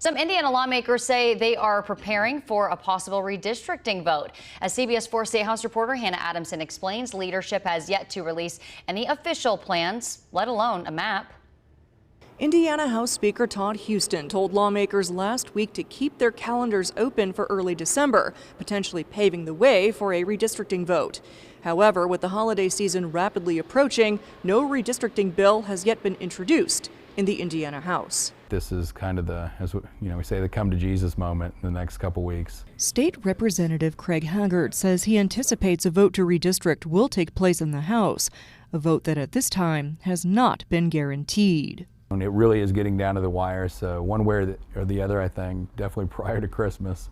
Some Indiana lawmakers say they are preparing for a possible redistricting vote. As CBS 4 State House reporter Hannah Adamson explains, leadership has yet to release any official plans, let alone a map. Indiana House Speaker Todd Huston told lawmakers last week to keep their calendars open for early December, potentially paving the way for a redistricting vote. However, with the holiday season rapidly approaching, no redistricting bill has yet been introduced in the Indiana House. This is kind of the, as we say, the come to Jesus moment in the next couple weeks. State Representative Craig Haggard says he anticipates a vote to redistrict will take place in the House, a vote that at this time has not been guaranteed. And it really is getting down to the wire, so one way or the other, I think, definitely prior to Christmas,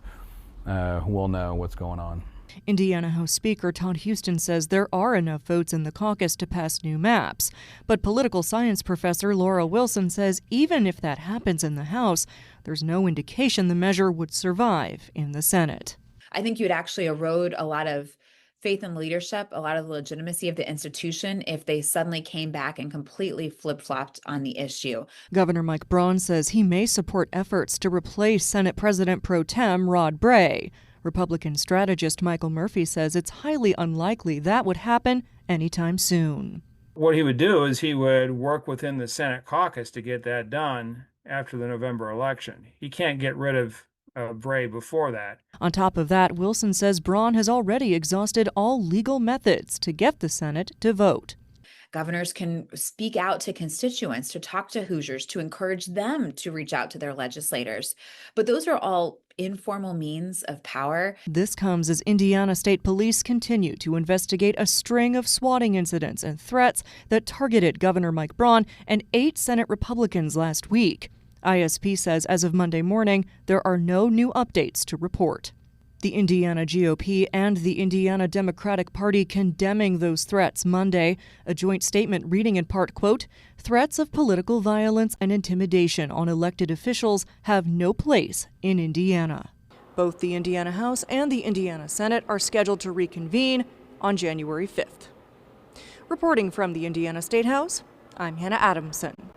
we'll know what's going on. Indiana House Speaker Todd Huston says there are enough votes in the caucus to pass new maps. But political science professor Laura Wilson says even if that happens in the House, there's no indication the measure would survive in the Senate. I think you'd actually erode a lot of faith in leadership, a lot of the legitimacy of the institution if they suddenly came back and completely flip-flopped on the issue. Governor Mike Braun says he may support efforts to replace Senate President pro tem Rod Bray. Republican strategist Michael Murphy says it's highly unlikely that would happen anytime soon. What he would do is he would work within the Senate caucus to get that done after the November election. He can't get rid of Bray before that. On top of that, Wilson says Braun has already exhausted all legal methods to get the Senate to vote. Governors can speak out to constituents, to talk to Hoosiers, to encourage them to reach out to their legislators. But those are all informal means of power. This comes as Indiana State Police continue to investigate a string of swatting incidents and threats that targeted Governor Mike Braun and 8 Senate Republicans last week. ISP says as of Monday morning, there are no new updates to report. The Indiana GOP and the Indiana Democratic Party condemning those threats Monday, a joint statement reading in part, quote, "Threats of political violence and intimidation on elected officials have no place in Indiana." Both the Indiana House and the Indiana Senate are scheduled to reconvene on January 5th. Reporting from the Indiana State House, I'm Hannah Adamson.